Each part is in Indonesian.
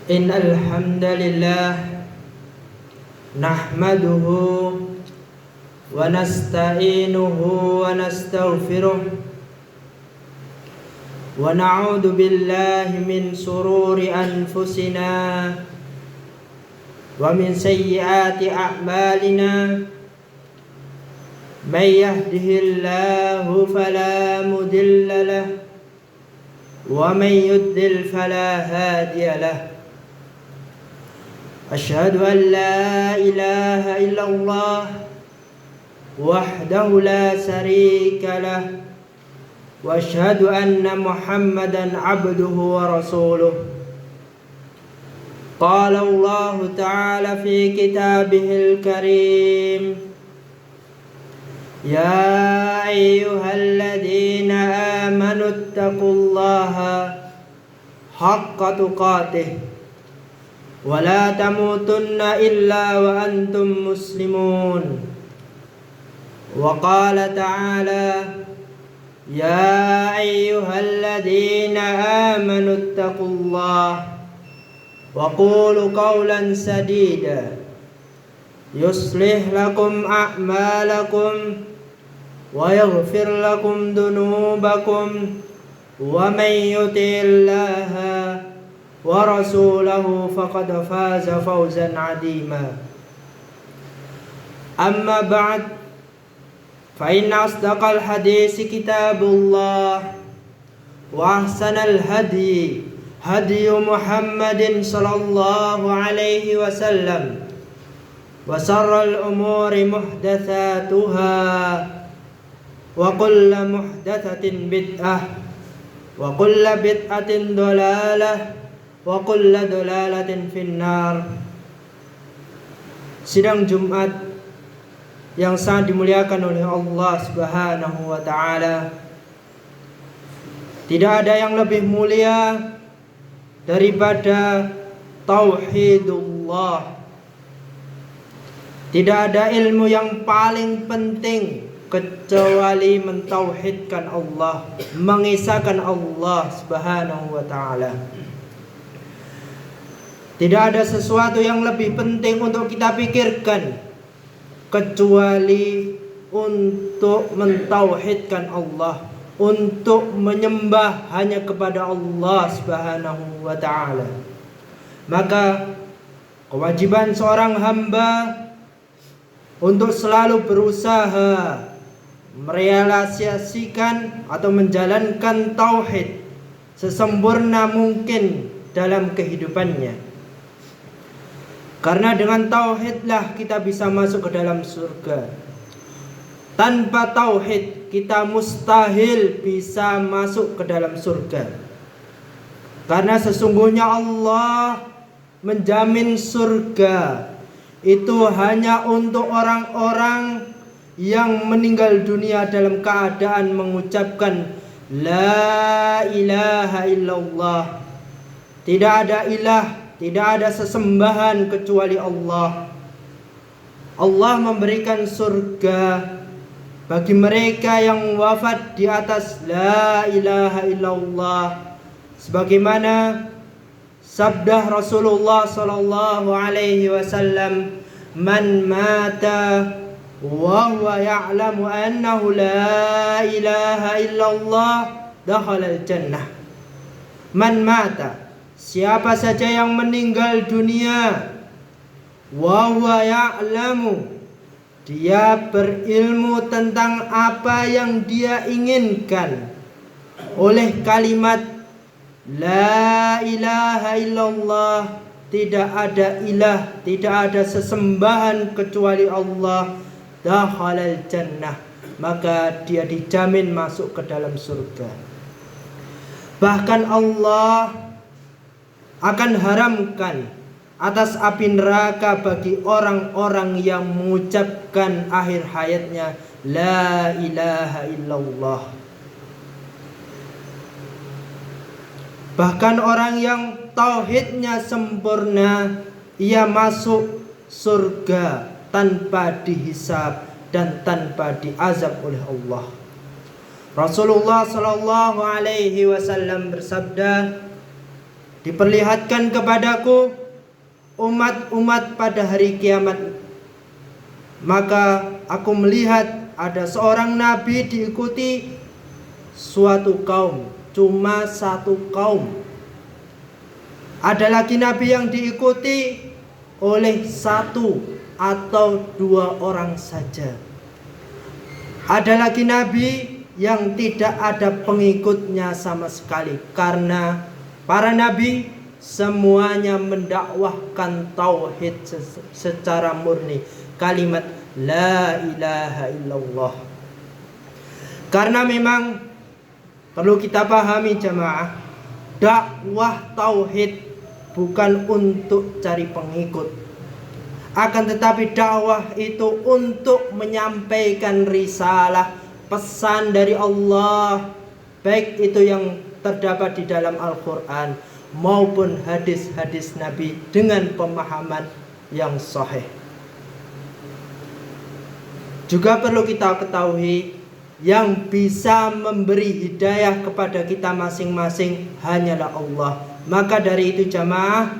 Innal hamdalillah nahmaduhu wa nasta'inuhu wa nastaghfiruh wa na'udzu billahi min sururi anfusina wa min sayyiati a'malina. May yahdihillahu fala mudilla lahu wa may yudlil fala hadiya lahu. Asyhadu an la ilaha illallah wahdahu la syarika lah wa asyhadu anna Muhammadan abduhu wa rasuluh. Qala Allah ta'ala fi kitabihil karim, ya ayyuhalladzina amanu taqullaha haqqa tuqatih wa la tamutunna illa wa antum muslimun. Wa qala ta'ala, ya ayyuhalladzina amanu taqullaha wa qulu qawlan sadida yuslih lakum a'malakum wa yaghfir lakum dunubakum wa may yuti'illaha wa rasulahu faqad faza fawzan 'azima. Amma ba'd, fa inna asdaqal hadisi kitabullah wa ahsanal hadi Muhammadin sallallahu alaihi wasallam wa syarral umuri muhdatsatuha wa kullu muhdatsatin bid'ah wa kullu bid'atin dhalalah wa kullu dhalalatin finnar. Sidang Jumat yang sangat dimuliakan oleh Allah Subhanahu wa taala, tidak ada yang lebih mulia daripada tauhidullah. Tidak ada ilmu yang paling penting kecuali mentauhidkan Allah, mengisahkan Allah Subhanahu wa taala. Tidak ada sesuatu yang lebih penting untuk kita pikirkan kecuali untuk mentauhidkan Allah, untuk menyembah hanya kepada Allah Subhanahu wa taala. Maka kewajiban seorang hamba untuk selalu berusaha merealisasikan atau menjalankan tauhid sesempurna mungkin dalam kehidupannya. Karena dengan tauhidlah kita bisa masuk ke dalam surga. Tanpa tauhid kita mustahil bisa masuk ke dalam surga. Karena sesungguhnya Allah menjamin surga itu hanya untuk orang-orang yang meninggal dunia dalam keadaan mengucapkan la ilaha illallah. Tidak ada ilah, tidak ada sesembahan kecuali Allah. Allah memberikan surga bagi mereka yang wafat di atas la ilaha illallah, sebagaimana sabda Rasulullah sallallahu alaihi wasallam, man mata wa huwa ya'lamu annahu la ilaha illallah dakhala al-jannah. Man mata, siapa saja yang meninggal dunia, wa huwa ya'lamu, dia berilmu tentang apa yang dia inginkan, oleh kalimat la ilaha illallah, tidak ada ilah, tidak ada sesembahan kecuali Allah, dakhalal jannah, maka dia dijamin masuk ke dalam surga. Bahkan Allah akan haramkan atas api neraka bagi orang-orang yang mengucapkan akhir hayatnya la ilaha illallah. Bahkan orang yang tauhidnya sempurna, ia masuk surga tanpa dihisab dan tanpa diazab oleh Allah. Rasulullah sallallahu alaihi wasallam bersabda, diperlihatkan kepadaku umat-umat pada hari kiamat. Maka aku melihat ada seorang nabi diikuti suatu kaum, cuma satu kaum. Ada lagi nabi yang diikuti oleh satu atau dua orang saja. Ada lagi nabi yang tidak ada pengikutnya sama sekali, karena para nabi semuanya mendakwahkan tauhid secara murni, kalimat la ilaha illallah. Karena memang perlu kita pahami jamaah, dakwah tauhid bukan untuk cari pengikut, akan tetapi dakwah itu untuk menyampaikan risalah, pesan dari Allah, baik itu yang terdapat di dalam Al-Quran maupun hadis-hadis Nabi dengan pemahaman yang sahih. Juga perlu kita ketahui, yang bisa memberi hidayah kepada kita masing-masing hanyalah Allah. Maka dari itu jamaah,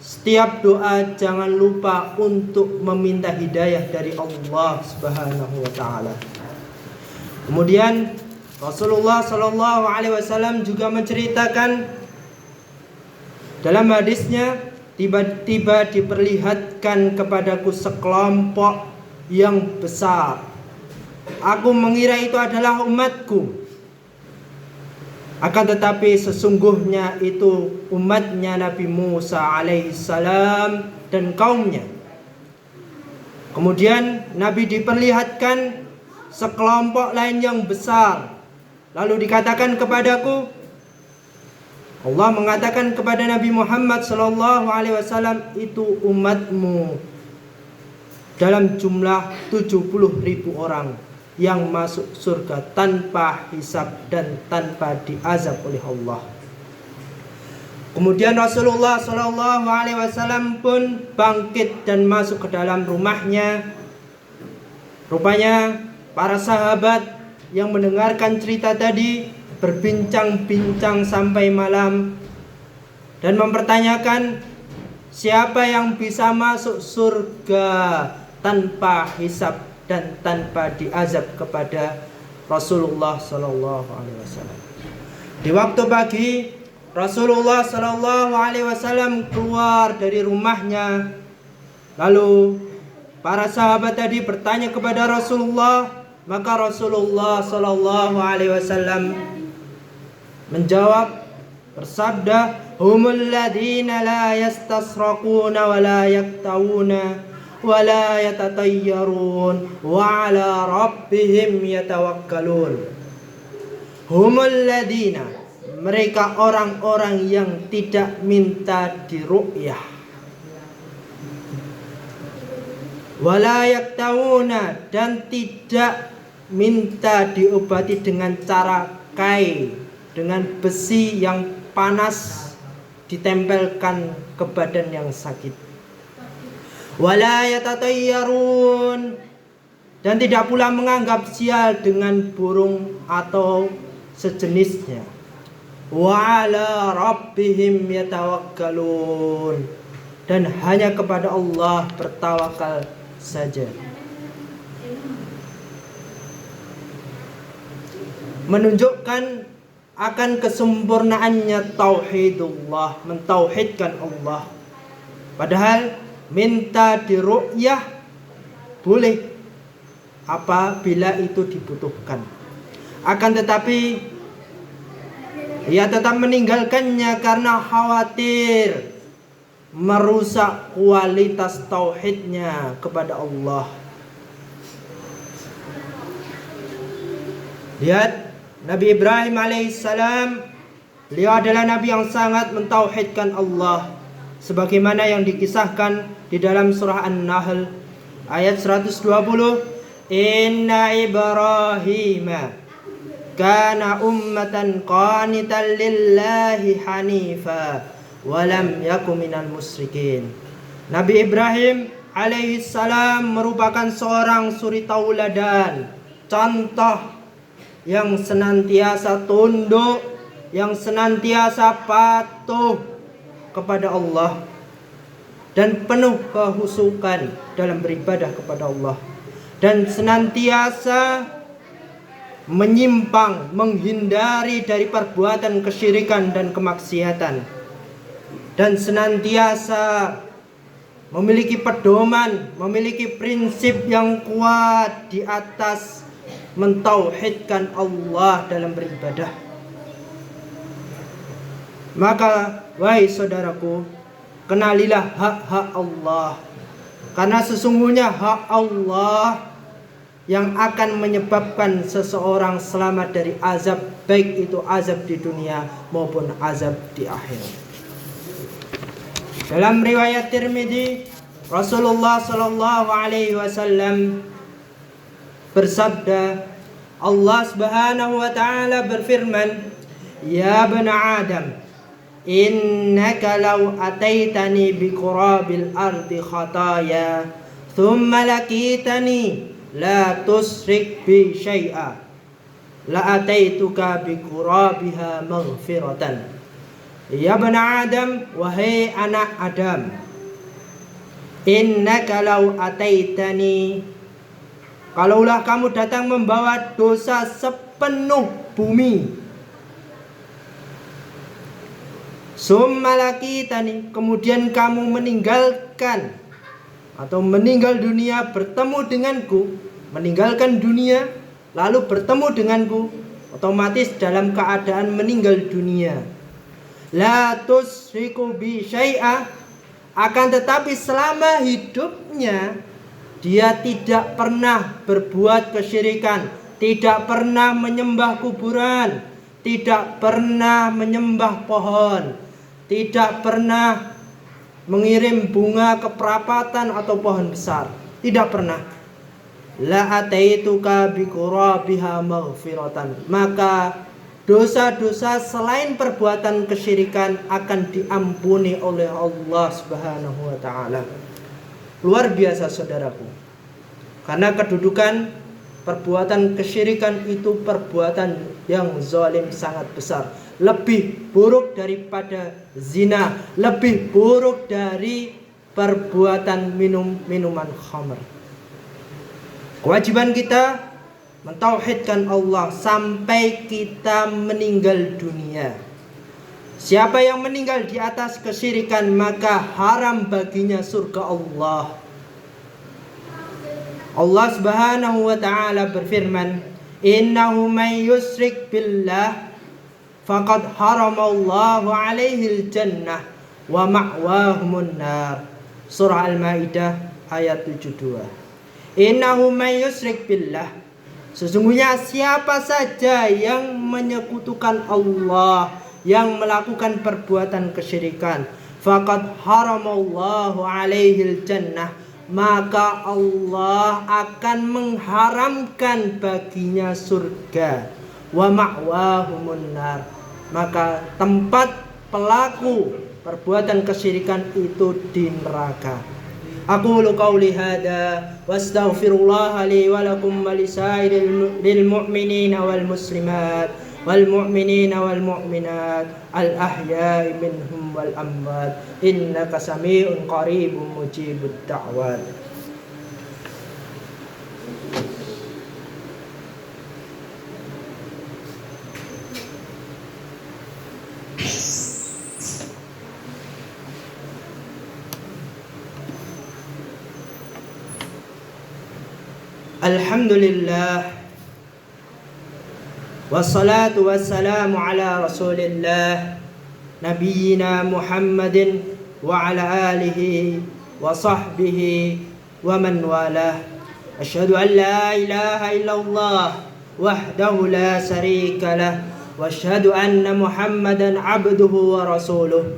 setiap doa jangan lupa untuk meminta hidayah dari Allah Subhanahu wa taala. Kemudian Rasulullah Shallallahu alaihi wasallam juga menceritakan dalam hadisnya, tiba-tiba diperlihatkan kepadaku sekelompok yang besar. Aku mengira itu adalah umatku, akan tetapi sesungguhnya itu umatnya Nabi Musa alaihissalam dan kaumnya. Kemudian Nabi diperlihatkan sekelompok lain yang besar. Lalu dikatakan kepadaku, Allah mengatakan kepada Nabi Muhammad sallallahu alaihi wasallam, itu umatmu dalam jumlah 70.000 orang yang masuk surga tanpa hisab dan tanpa diazab oleh Allah. Kemudian Rasulullah sallallahu alaihi wasallam pun bangkit dan masuk ke dalam rumahnya. Rupanya para sahabat yang mendengarkan cerita tadi berbincang-bincang sampai malam dan mempertanyakan siapa yang bisa masuk surga tanpa hisab dan tanpa diazab kepada Rasulullah sallallahu alaihi wasallam. Di waktu pagi, Rasulullah sallallahu alaihi wasallam keluar dari rumahnya. Lalu para sahabat tadi bertanya kepada Rasulullah, maka Rasulullah sallallahu alaihi wasallam menjawab, bersabda, humul ladina la yastasraquna wa la yaktawuna wa la yatatayyarun wa ala rabbihim yatawakkalun. Humul ladina, mereka orang-orang yang tidak minta diru'yah, wa la yaktawuna, dan tidak minta diobati dengan cara kai, dengan besi yang panas ditempelkan ke badan yang sakit. Wala yatatayyarun, dan tidak pula menganggap sial dengan burung atau sejenisnya. Wa ala rabbihim yatawakkalun, dan hanya kepada Allah bertawakal saja. Menunjukkan akan kesempurnaannya tauhidullah, mentauhidkan Allah. Padahal minta diru'yah boleh apabila itu dibutuhkan. Akan tetapi ia tetap meninggalkannya karena khawatir merusak kualitas tauhidnya kepada Allah. Lihat Nabi Ibrahim alaihissalam, beliau adalah nabi yang sangat mentauhidkan Allah, sebagaimana yang dikisahkan di dalam surah An-Nahl ayat 120, Inna Ibrahim kana ummatan qanitan lillahi hanifa wa lam yakum minal musyrikin. Nabi Ibrahim alaihissalam merupakan seorang suri tauladan, contoh yang senantiasa tunduk, yang senantiasa patuh kepada Allah dan penuh kehusukan dalam beribadah kepada Allah, dan senantiasa menyimpang, menghindari dari perbuatan kesyirikan dan kemaksiatan, dan senantiasa memiliki pedoman, memiliki prinsip yang kuat di atas mentauhidkan Allah dalam beribadah. Maka wahai saudaraku, kenalilah hak-hak Allah, karena sesungguhnya hak Allah yang akan menyebabkan seseorang selamat dari azab, baik itu azab di dunia maupun azab di akhirat. Dalam riwayat Tirmidzi, Rasulullah sallallahu alaihi wasallam bersabda, Allah Subhanahu wa taala berfirman, "Ya bani Adam, innaka law ataitani biqurabil ardi khataya, thumma lakitani la tusrik bi syai'a, la ataituka biqurabiha maghfiratan." Ya bani Adam, wahai anak Adam, innaka law ataitani, kalaulah kamu datang membawa dosa sepenuh bumi, summa lakitani, kemudian kamu meninggalkan atau meninggal dunia bertemu denganku, meninggalkan dunia lalu bertemu denganku, otomatis dalam keadaan meninggal dunia. La tusriku bi syai'a, akan tetapi selama hidupnya dia tidak pernah berbuat kesyirikan, tidak pernah menyembah kuburan, tidak pernah menyembah pohon, tidak pernah mengirim bunga ke perapatan atau pohon besar, tidak pernah. La ataituka biqurabiha maghfiratan, maka dosa-dosa selain perbuatan kesyirikan akan diampuni oleh Allah Subhanahu wa taala. Luar biasa saudaraku. Karena kedudukan perbuatan kesyirikan itu perbuatan yang zalim sangat besar, lebih buruk daripada zina, lebih buruk dari perbuatan minuman khamr. Kewajiban kita mentauhidkan Allah sampai kita meninggal dunia. Siapa yang meninggal di atas kesyirikan, maka haram baginya surga Allah. Allah Subhanahu wa taala berfirman, "Innahu may yusyrik billah faqad haramallahu alaihi al-jannah wa ma'wahumun nar." Surah Al-Maidah ayat 72. Innahu may yusyrik billah, sesungguhnya siapa saja yang menyekutukan Allah, yang melakukan perbuatan kesyirikan, faqad haramallahu alaihil jannah, maka Allah akan mengharamkan baginya surga, wa ma'wahumun nar, maka tempat pelaku perbuatan kesyirikan itu di neraka. Aqulu qawli hadha wa astaghfirullah li wa lakum wa lisairil mu'minina wal muslimat wal mu'minina wal mu'minat al ahya'i minhum wal amwat innaka sami'un qaribun mujibud da'wat. Alhamdulillah, wassalatu wassalamu ala rasulillah nabiyyina Muhammadin wa ala alihi wa sahbihi wa man walah. Asyhadu an la ilaha illallah wahdahu la syarika lah, wa asyhadu anna Muhammadan abduhu wa rasuluh.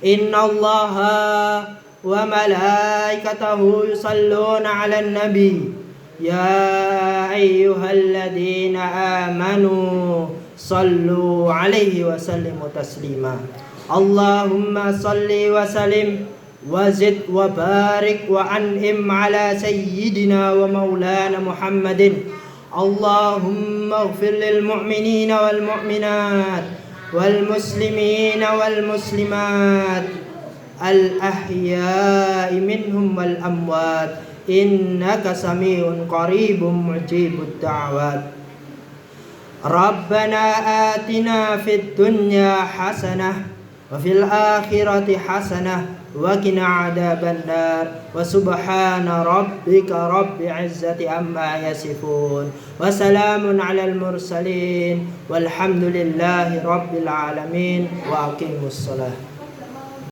Inna Allaha wa malaikatahu yusalluna ala nabi. Ya ayyuhalladzina amanu sallu alaihi wa sallimu taslima. Allahumma salli wa sallim wa zid wa barik wa an'im ala sayyidina wa maulana Muhammadin. Allahumma ighfir lil mu'minina wal mu'minat wal muslimina wal muslimat الأحياء منهم والأموات إنك سميع قريب مجيب الدعوات ربنا آتنا في الدنيا حسنة وفي الآخرة حسنة وقنا عذاب النار وسبحان ربك رب العزة عما يصفون وسلام على المرسلين والحمد لله رب العالمين وأقيموا الصلاة